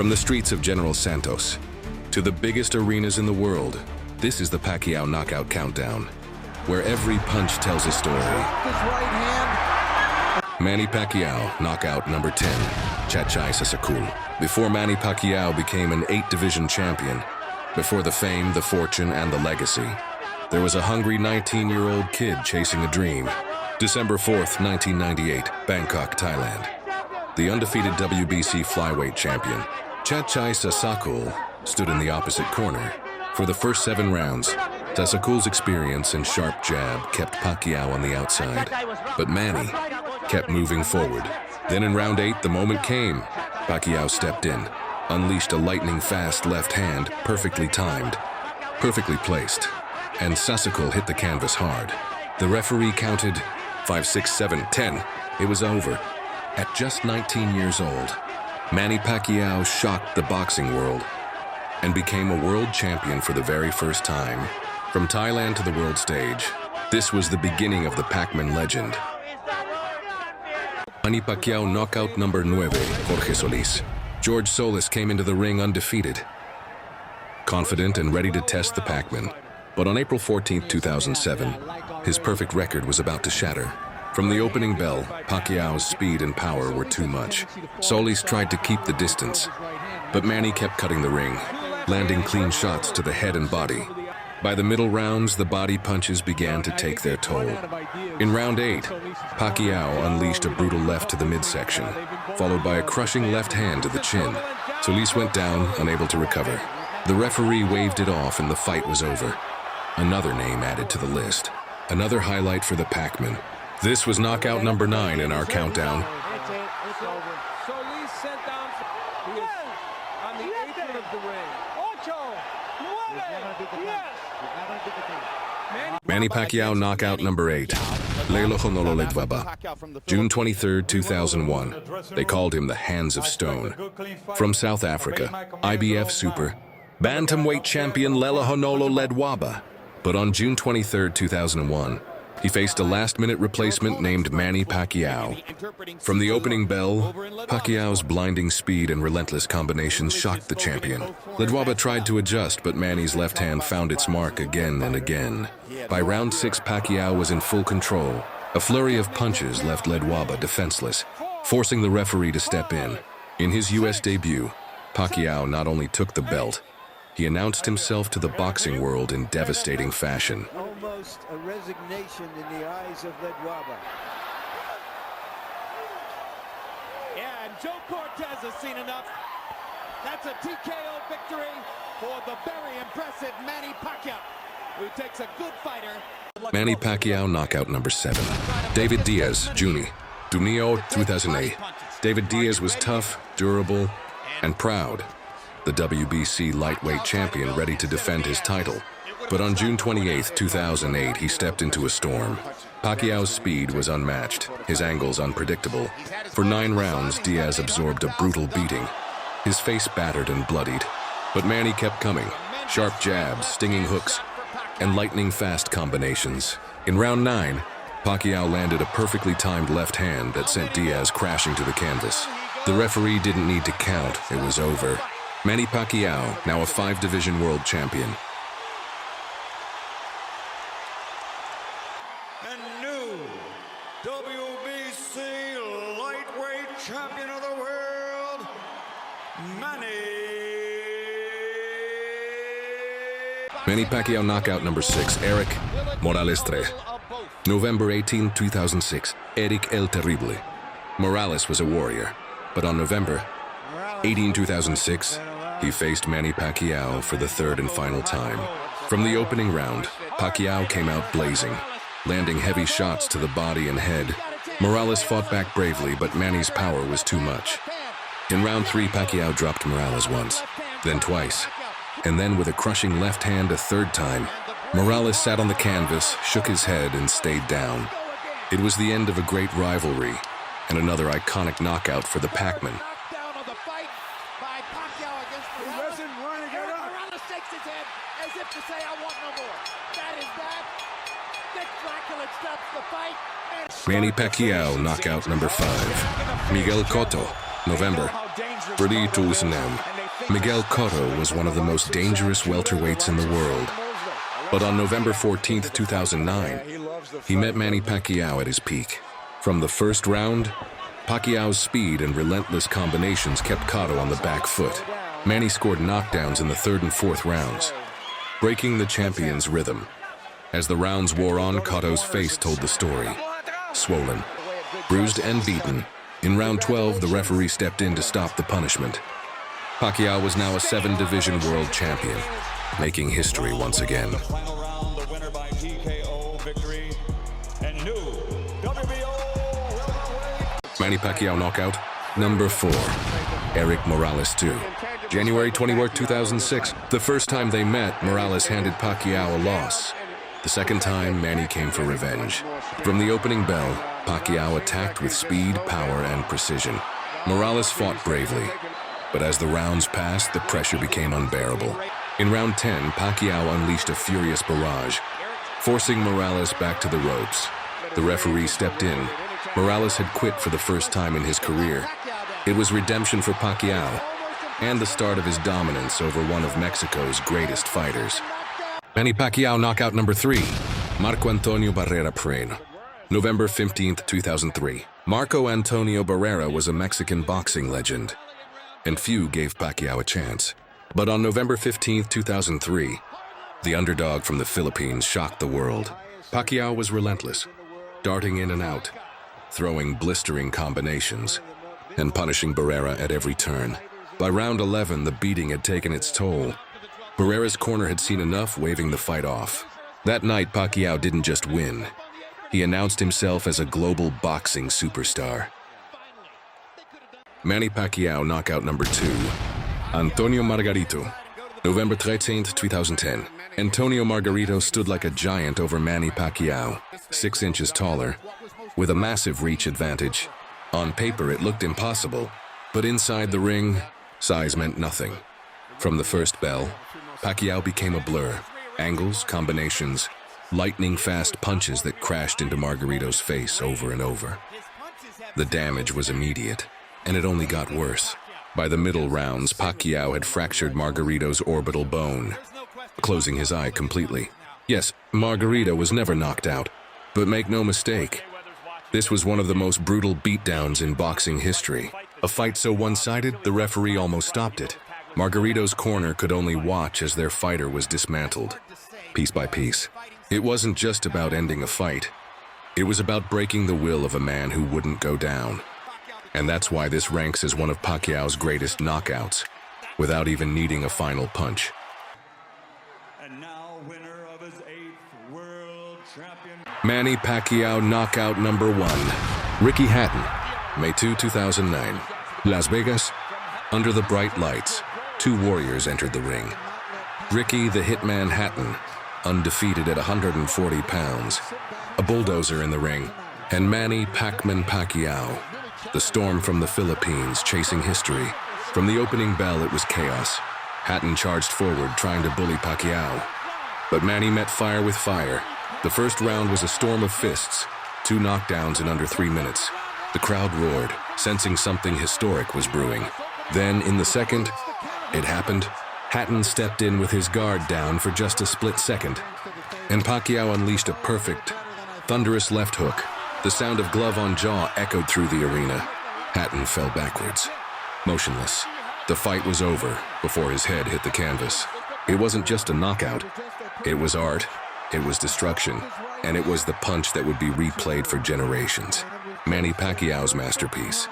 From the streets of General Santos to the biggest arenas in the world, this is the Pacquiao Knockout Countdown, where every punch tells a story. Manny Pacquiao, knockout number 10, Chachai Sasakul. Before Manny Pacquiao became an 8-division champion, before the fame, the fortune, and the legacy, there was a hungry 19-year-old kid chasing a dream. December 4th, 1998, Bangkok, Thailand. The undefeated WBC flyweight champion, Chachai Sasakul, stood in the opposite corner. For the first 7 rounds, Sasakul's experience and sharp jab kept Pacquiao on the outside, but Manny kept moving forward. Then in round 8, the moment came. Pacquiao stepped in, unleashed a lightning-fast left hand, perfectly timed, perfectly placed, and Sasakul hit the canvas hard. The referee counted 5, 6, 7, 10. It was over. At just 19 years old, Manny Pacquiao shocked the boxing world and became a world champion for the very first time. From Thailand to the world stage, this was the beginning of the Pac-Man legend. Manny Pacquiao knockout number 9, Jorge Solis. George Solis came into the ring undefeated, confident and ready to test the Pac-Man. But on April 14, 2007, his perfect record was about to shatter. From the opening bell, Pacquiao's speed and power were too much. Solis tried to keep the distance, but Manny kept cutting the ring, landing clean shots to the head and body. By the middle rounds, the body punches began to take their toll. In round 8, Pacquiao unleashed a brutal left to the midsection, followed by a crushing left hand to the chin. Solis went down, unable to recover. The referee waved it off and the fight was over. Another name added to the list. Another highlight for the Pac-Man. This was knockout number 9 in our countdown. Manny Pacquiao knockout number 8, Lelo Honolo Ledwaba. June 23, 2001. They called him the Hands of Stone. From South Africa, IBF Super Bantamweight champion Lelo Honolo Ledwaba. But on June 23, 2001, he faced a last-minute replacement named Manny Pacquiao. From the opening bell, Pacquiao's blinding speed and relentless combinations shocked the champion. Ledwaba tried to adjust, but Manny's left hand found its mark again and again. By round 6, Pacquiao was in full control. A flurry of punches left Ledwaba defenseless, forcing the referee to step in. In his U.S. debut, Pacquiao not only took the belt, he announced himself to the boxing world in devastating fashion. Almost a resignation in the eyes of Ledwaba. Yeah, and Joe Cortez has seen enough. That's a TKO victory for the very impressive Manny Pacquiao, who takes a good fighter. Manny Pacquiao knockout number 7. David Diaz, Juni. Junio 2008. David Diaz was tough, durable, and proud. The WBC lightweight champion ready to defend his title. But on June 28, 2008, he stepped into a storm. Pacquiao's speed was unmatched, his angles unpredictable. For 9 rounds, Diaz absorbed a brutal beating, his face battered and bloodied. But Manny kept coming. Sharp jabs, stinging hooks, and lightning-fast combinations. In round 9, Pacquiao landed a perfectly timed left hand that sent Diaz crashing to the canvas. The referee didn't need to count, it was over. Manny Pacquiao, now a 5-division world champion. And new WBC lightweight champion of the world, Manny Pacquiao knockout number 6, Eric Morales 3. November 18, 2006, Eric El Terrible. Morales was a warrior, but on November 18, 2006, he faced Manny Pacquiao for the 3rd and final time. From the opening round, Pacquiao came out blazing, landing heavy shots to the body and head. Morales fought back bravely, but Manny's power was too much. In round 3, Pacquiao dropped Morales once, then twice, and then with a crushing left hand a 3rd time. Morales sat on the canvas, shook his head, and stayed down. It was the end of a great rivalry, and another iconic knockout for the Pac-Man. Manny Pacquiao knockout number 5, Miguel Cotto. November. Bradito Usinem. Miguel Cotto was one of the most dangerous welterweights in the world. But on November 14, 2009, he met Manny Pacquiao at his peak. From the first round, Pacquiao's speed and relentless combinations kept Cotto on the back foot. Manny scored knockdowns in the third and fourth rounds, breaking the champion's rhythm. As the rounds wore on, Cotto's face told the story. Swollen, bruised and beaten, in round 12, the referee stepped in to stop the punishment. Pacquiao was now a 7-division world champion, making history once again. Final round, the winner by TKO victory, and new WBO welterweight. Manny Pacquiao knockout. Number 4. Eric Morales 2. January 21, 2006. The first time they met, Morales handed Pacquiao a loss. The second time, Manny came for revenge. From the opening bell, Pacquiao attacked with speed, power, and precision. Morales fought bravely, but as the rounds passed, the pressure became unbearable. In round 10, Pacquiao unleashed a furious barrage, forcing Morales back to the ropes. The referee stepped in. Morales had quit for the first time in his career. It was redemption for Pacquiao, and the start of his dominance over one of Mexico's greatest fighters. Manny Pacquiao knockout number 3. Marco Antonio Barrera Preno. November 15, 2003. Marco Antonio Barrera was a Mexican boxing legend, and few gave Pacquiao a chance. But on November 15, 2003, the underdog from the Philippines shocked the world. Pacquiao was relentless, darting in and out, throwing blistering combinations, and punishing Barrera at every turn. By round 11, the beating had taken its toll. Barrera's corner had seen enough, waving the fight off. That night, Pacquiao didn't just win. He announced himself as a global boxing superstar. Manny Pacquiao knockout number 2. Antonio Margarito. November 13, 2010. Antonio Margarito stood like a giant over Manny Pacquiao, 6 inches taller, with a massive reach advantage. On paper, it looked impossible, but inside the ring, size meant nothing. From the first bell, Pacquiao became a blur. Angles, combinations, lightning-fast punches that crashed into Margarito's face over and over. The damage was immediate, and it only got worse. By the middle rounds, Pacquiao had fractured Margarito's orbital bone, closing his eye completely. Yes, Margarito was never knocked out, but make no mistake, this was one of the most brutal beatdowns in boxing history. A fight so one-sided, the referee almost stopped it. Margarito's corner could only watch as their fighter was dismantled, piece by piece. It wasn't just about ending a fight. It was about breaking the will of a man who wouldn't go down. And that's why this ranks as one of Pacquiao's greatest knockouts, without even needing a final punch. And now, winner of his 8th world champion. Manny Pacquiao knockout number 1. Ricky Hatton, May 2, 2009. Las Vegas. Under the bright lights, 2 warriors entered the ring. Ricky the Hitman Hatton, undefeated at 140 pounds, a bulldozer in the ring, and Manny Pacman Pacquiao, the storm from the Philippines chasing history. From the opening bell, it was chaos. Hatton charged forward, trying to bully Pacquiao. But Manny met fire with fire. The first round was a storm of fists, 2 knockdowns in under 3 minutes. The crowd roared, sensing something historic was brewing. Then, in the second, it happened. Hatton stepped in with his guard down for just a split second, and Pacquiao unleashed a perfect, thunderous left hook. The sound of glove on jaw echoed through the arena. Hatton fell backwards, motionless. The fight was over before his head hit the canvas. It wasn't just a knockout. It was art, it was destruction, and it was the punch that would be replayed for generations. Manny Pacquiao's masterpiece.